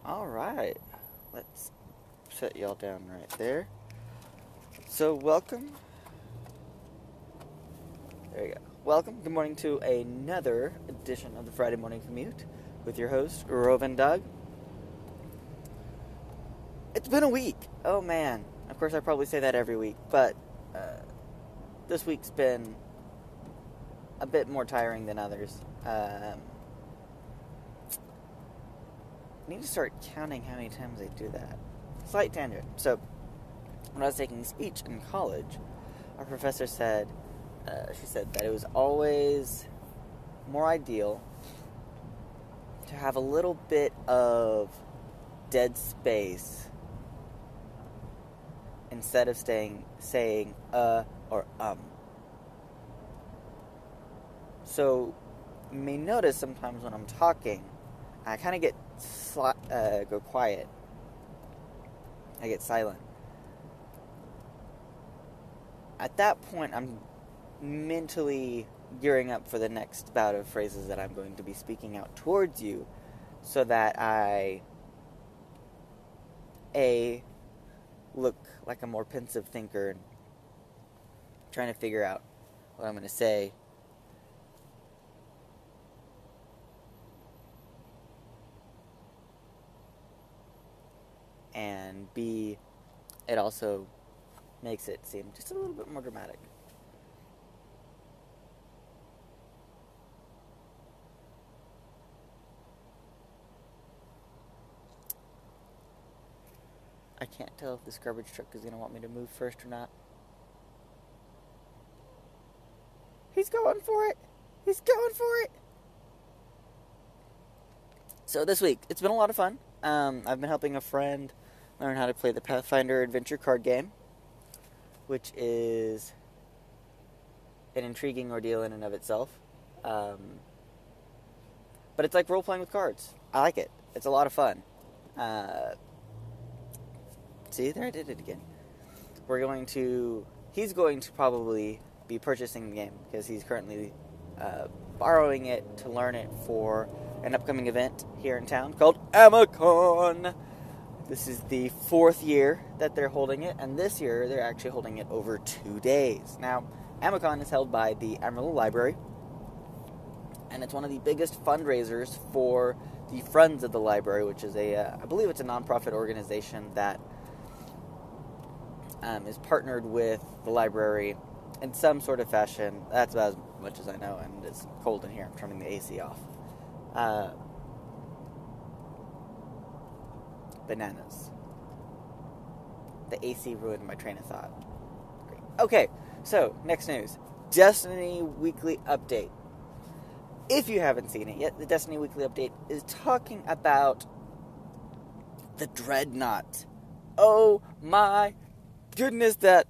Alright, let's set y'all down right there. So, welcome. There you go. Welcome, good morning to another edition of the Friday Morning Commute with your host, Rovan Doug. It's been a week. Oh man. Of course, I probably say that every week, but this week's been a bit more tiring than others. I need to start counting how many times I do that. Slight tangent. So, when I was taking speech in college, our professor said, she said that it was always more ideal to have a little bit of dead space instead of saying or So, you may notice sometimes when I'm talking, I kind of get go quiet. I get silent. At that point, I'm mentally gearing up for the next bout of phrases that I'm going to be speaking out towards you, so that I look like a more pensive thinker and trying to figure out what I'm going to say. And B, it also makes it seem just a little bit more dramatic. I can't tell if this garbage truck is going to want me to move first or not. He's going for it! He's going for it! So this week, it's been a lot of fun. I've been helping a friend learn how to play the Pathfinder adventure card game, which is an intriguing ordeal in and of itself. But it's like role-playing with cards. I like it. It's a lot of fun. See, there I did it again. He's going to probably be purchasing the game because he's currently borrowing it to learn it for an upcoming event here in town called Amicon. This is the 4th year that they're holding it, and this year they're actually holding it over 2 days. Now, Amicon is held by the Amarillo Library, and it's one of the biggest fundraisers for the Friends of the Library, which is I believe it's a nonprofit organization that is partnered with the library in some sort of fashion. That's about as much as I know, and it's cold in here. I'm turning the AC off. Bananas. The AC ruined my train of thought. Great. Okay, so, next news. Destiny Weekly Update. If you haven't seen it yet, the Destiny Weekly Update is talking about the Dreadnought. Oh my goodness, that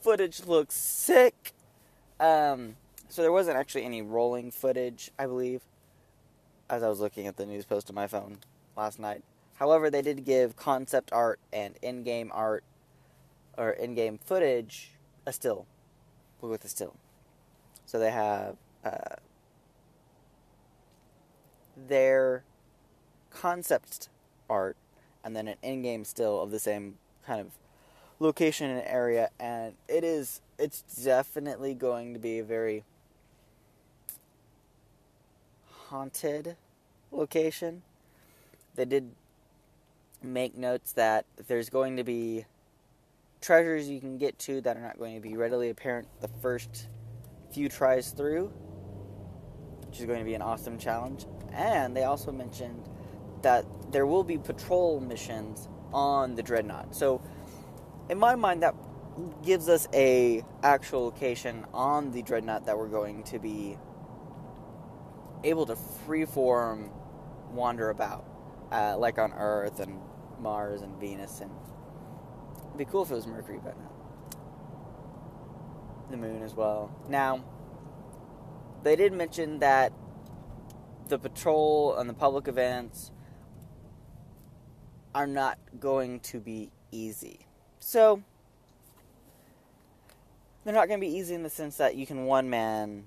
footage looks sick. So there wasn't actually any rolling footage, I believe, as I was looking at the news post on my phone last night. However, they did give concept art and in-game art, or in-game footage, with a still. So they have their concept art, and then an in-game still of the same kind of location and area, and it's definitely going to be a very haunted location. They did make notes that there's going to be treasures you can get to that are not going to be readily apparent the first few tries through, which is going to be an awesome challenge. And they also mentioned that there will be patrol missions on the Dreadnought. So, in my mind, that gives us a actual location on the Dreadnought that we're going to be able to freeform wander about, like on Earth and Mars and Venus, and it'd be cool if it was Mercury, but no. The Moon as well. Now, they did mention that the patrol and the public events are not going to be easy. So, they're not going to be easy in the sense that you can one-man...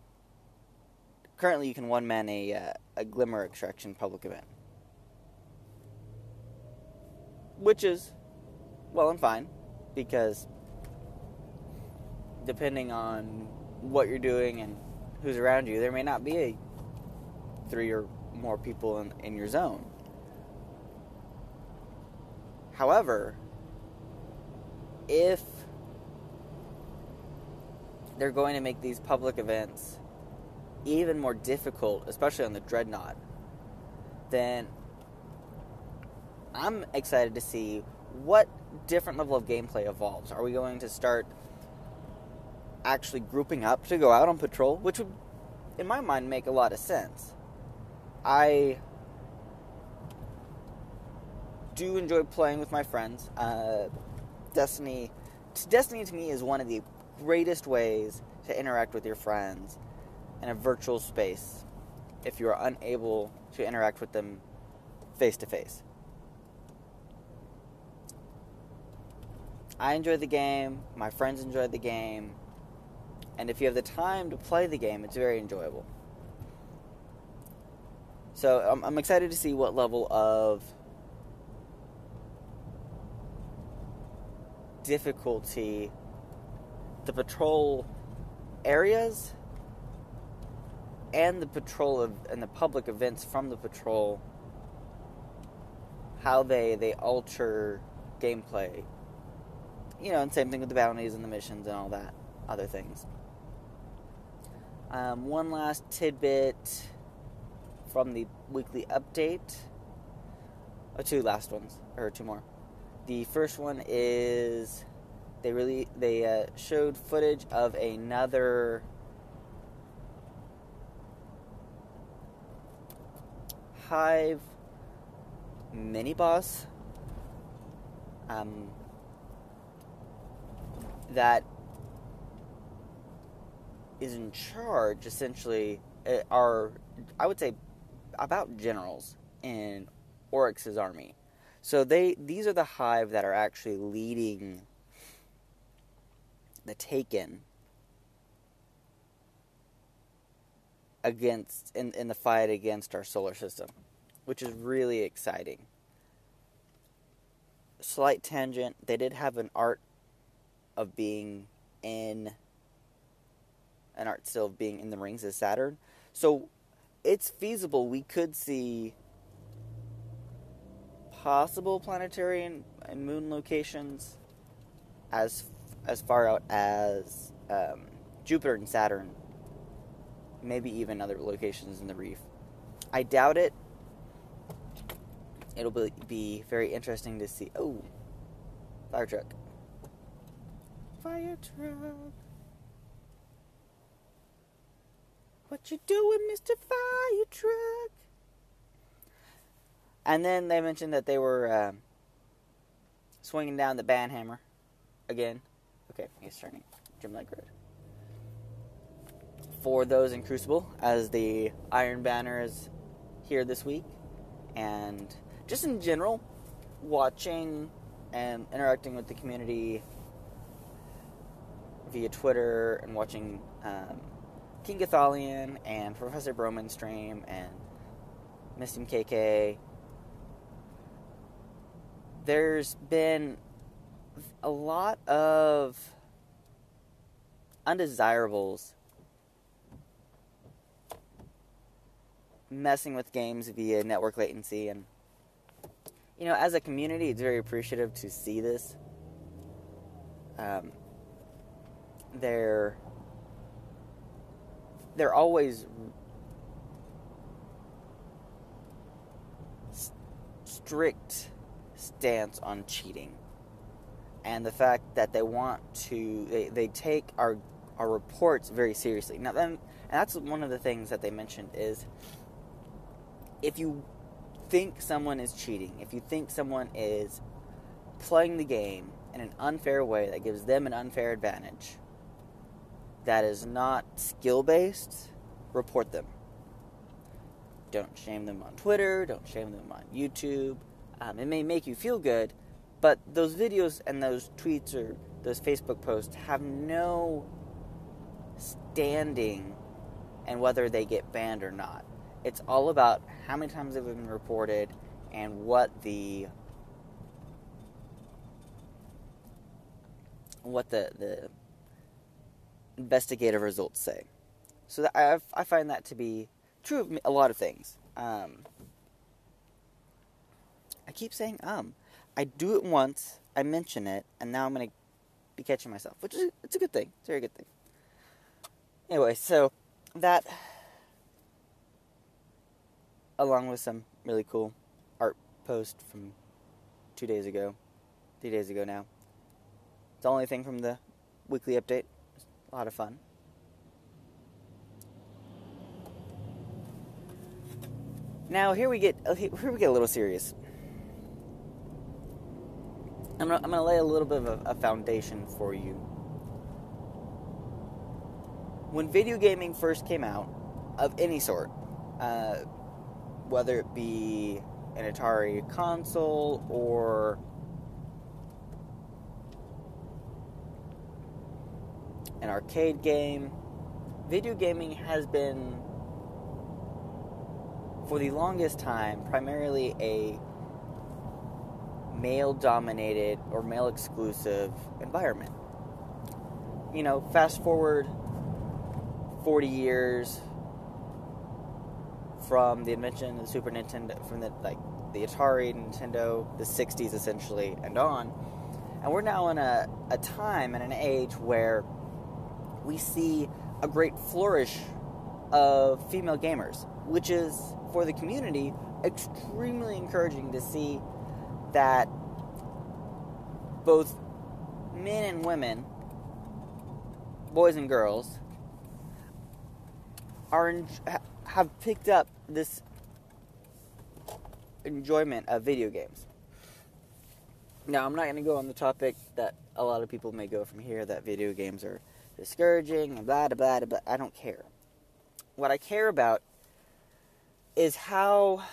Currently, you can one-man a Glimmer Extraction public event. which is well and fine, because depending on what you're doing and who's around you, there may not be 3 or more people in your zone. However, if they're going to make these public events even more difficult, especially on the Dreadnought, then I'm excited to see what different level of gameplay evolves. Are we going to start actually grouping up to go out on patrol? Which would, in my mind, make a lot of sense. I do enjoy playing with my friends. Destiny to me is one of the greatest ways to interact with your friends in a virtual space if you are unable to interact with them face to face. I enjoy the game, my friends enjoy the game, and if you have the time to play the game, it's very enjoyable. So I'm excited to see what level of difficulty the patrol areas and the patrol and the public events from the patrol, how they alter gameplay. You know, and same thing with the bounties and the missions and all that other things. One last tidbit from the weekly update. Two last ones, or two more. The first one is they showed footage of another Hive mini boss that is in charge, essentially, are, I would say, about generals in Oryx's army. So these are the Hive that are actually leading the Taken against in the fight against our solar system, which is really exciting. Slight tangent, they did have an art still of being in the rings of Saturn. So it's feasible we could see possible planetary and moon locations as far out as Jupiter and Saturn, maybe even other locations in the reef. I doubt it. It'll be very interesting to see. Oh, fire truck. Fire truck. What you doing, Mr. Fire Truck? And then they mentioned that they were swinging down the banhammer again. Okay, he's turning. Jim Lake Road. For those in Crucible, as the Iron Banner is here this week. And just in general, watching and interacting with the community via Twitter and watching King Gathalion and Professor Broman stream and Mistim KK. There's been a lot of undesirables messing with games via network latency, and you know, as a community, it's very appreciative to see this. They're always strict stance on cheating, and the fact that they take our reports very seriously. Now, then, and that's one of the things that they mentioned is, if you think someone is cheating, if you think someone is playing the game in an unfair way that gives them an unfair advantage, that is not skill-based, report them. Don't shame them on Twitter, don't shame them on YouTube. It may make you feel good, but those videos and those tweets or those Facebook posts have no standing in whether they get banned or not. It's all about how many times they've been reported and what the what the investigative results say. So that I find that to be true of a lot of things. I keep saying I do it once, I mention it, and now I'm going to be catching myself, which is it's a good thing. It's a very good thing. Anyway, so that, along with some really cool art post from 2 days ago, 3 days ago now. It's the only thing from the weekly update. It's a lot of fun. Now here we get a little serious. I'm gonna lay a little bit of a foundation for you. When video gaming first came out, of any sort, whether it be an Atari console or an arcade game, video gaming has been, for the longest time, primarily a male-dominated or male-exclusive environment. You know, fast forward 40 years from the invention of the Super Nintendo, from the Atari, Nintendo, the 60s essentially, and on. And we're now in a time and an age where we see a great flourish of female gamers, which is, for the community, extremely encouraging to see that both men and women, boys and girls, have picked up this enjoyment of video games. Now, I'm not going to go on the topic that a lot of people may go from here, that video games are discouraging and blah, blah, blah, blah. I don't care. What I care about is how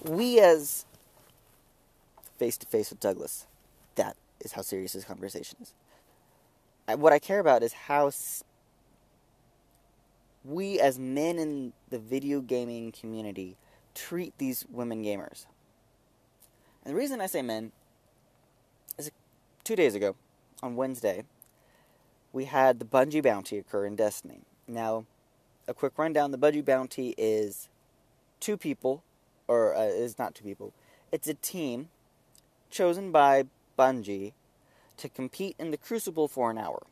we, as face-to-face with Douglas, that is how serious this conversation is. What I care about is how we, as men in the video gaming community, treat these women gamers. And the reason I say men is 2 days ago, on Wednesday, we had the Bungie Bounty occur in Destiny. Now, a quick rundown, the Bungie Bounty is two people, or is not two people, it's a team chosen by Bungie to compete in the Crucible for an hour.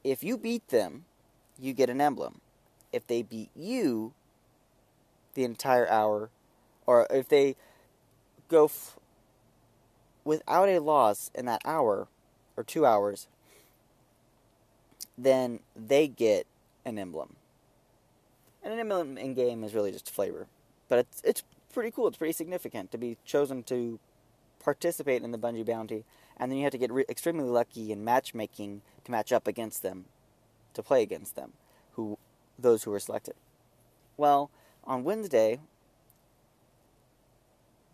If you beat them, you get an emblem. If they beat you the entire hour, or if they go without a loss in that hour, or 2 hours, then they get an emblem. And an emblem in-game is really just flavor. But it's pretty cool, it's pretty significant to be chosen to participate in the Bungie Bounty, and then you have to get extremely lucky in matchmaking to match up against them, to play against them, those who were selected. Well, on Wednesday,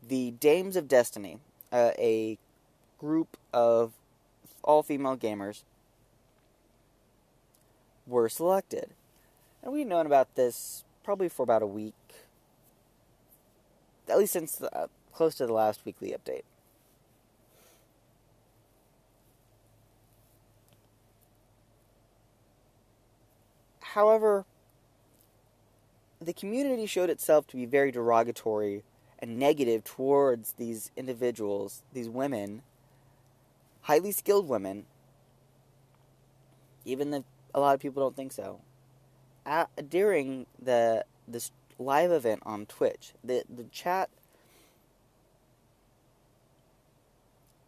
the Dames of Destiny, a group of all-female gamers, were selected. And we've known about this probably for about a week, at least since close to the last weekly update. However, the community showed itself to be very derogatory and negative towards these individuals, these women, highly skilled women, even if a lot of people don't think so. During this live event on Twitch, the chat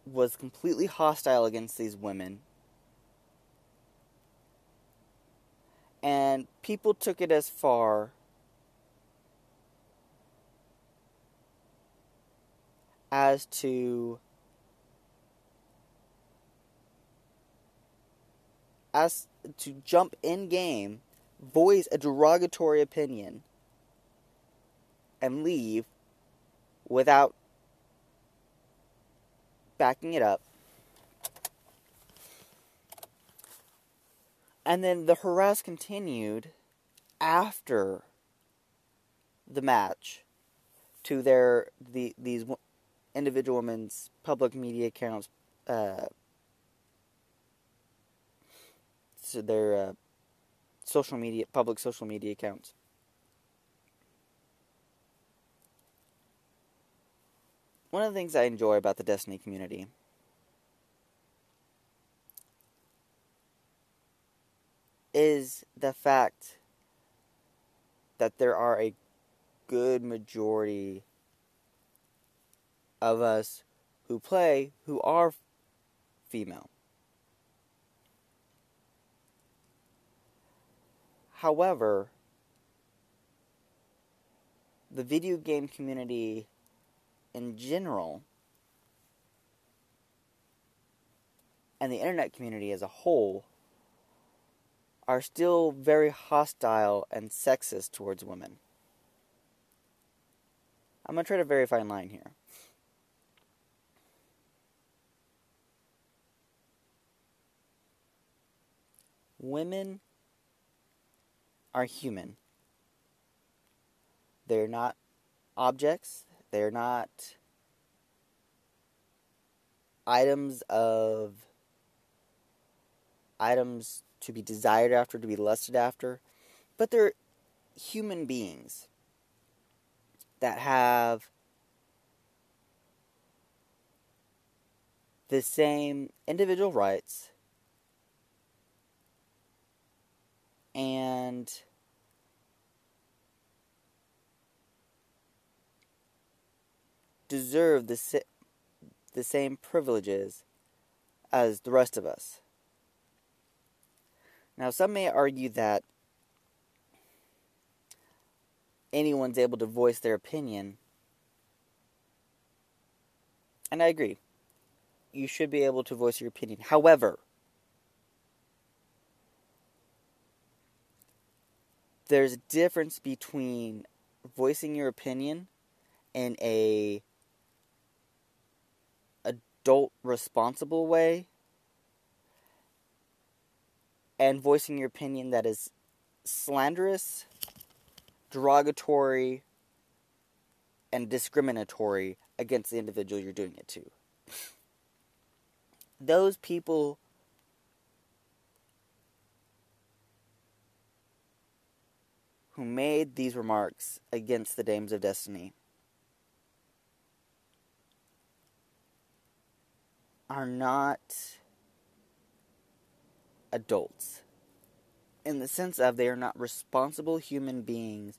was completely hostile against these women. And people took it as far as to jump in game, voice a derogatory opinion, and leave without backing it up. And then the harass continued after the match to these individual women's public media accounts social media, public social media accounts. One of the things I enjoy about the Destiny community is the fact that there are a good majority of us who play who are female. However, the video game community in general and the internet community as a whole are still very hostile and sexist towards women. I'm going to try to very fine line here. Women are human. They're not objects. They're not items to be desired after, to be lusted after. But they're human beings that have the same individual rights and deserve the same privileges as the rest of us. Now, some may argue that anyone's able to voice their opinion, and I agree. You should be able to voice your opinion. However, there's a difference between voicing your opinion in a adult, responsible way and voicing your opinion that is slanderous, derogatory, and discriminatory against the individual you're doing it to. Those people who made these remarks against the Dames of Destiny are not adults, in the sense of they are not responsible human beings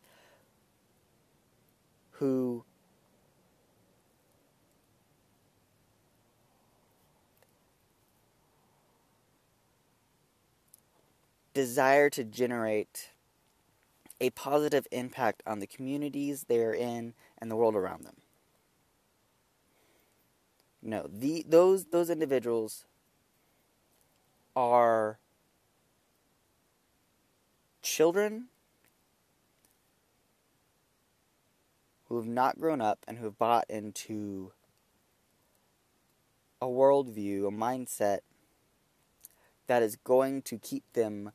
who desire to generate a positive impact on the communities they are in and the world around them. No, those individuals are children who have not grown up and who have bought into a worldview, a mindset that is going to keep them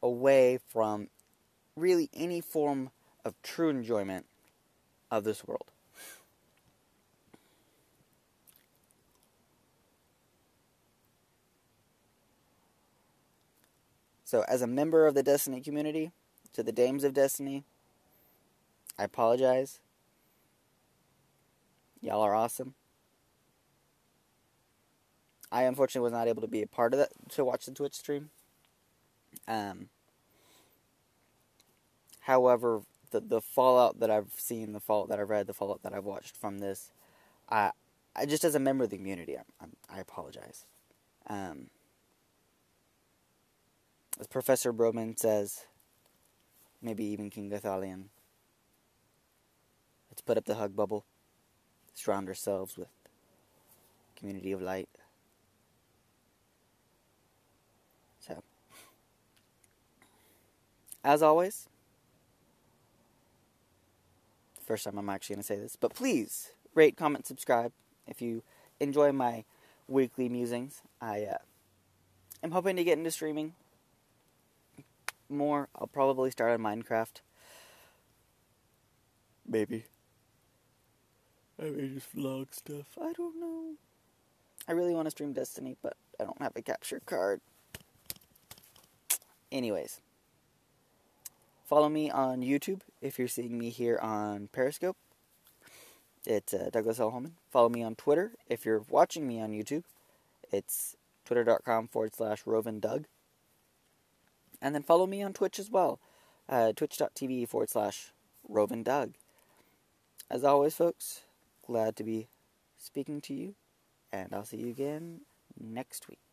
away from really any form of true enjoyment of this world. So, as a member of the Destiny community, to the Dames of Destiny, I apologize. Y'all are awesome. I unfortunately was not able to be a part of that, to watch the Twitch stream. However, the fallout that I've seen, the fallout that I've read, the fallout that I've watched from this, I just as a member of the community, I apologize. As Professor Broman says, maybe even King Gathalion, let's put up the hug bubble, surround ourselves with a community of light. So, as always, first time I'm actually going to say this, but please rate, comment, subscribe if you enjoy my weekly musings. I am hoping to get into streaming more. I'll probably start on Minecraft. Maybe. I may just vlog stuff. I don't know. I really want to stream Destiny, but I don't have a capture card. Anyways. Follow me on YouTube if you're seeing me here on Periscope. It's Douglas L. Holman. Follow me on Twitter if you're watching me on YouTube. It's twitter.com/RovinDoug. And then follow me on Twitch as well. Twitch.tv/RovinDoug. As always, folks, glad to be speaking to you. And I'll see you again next week.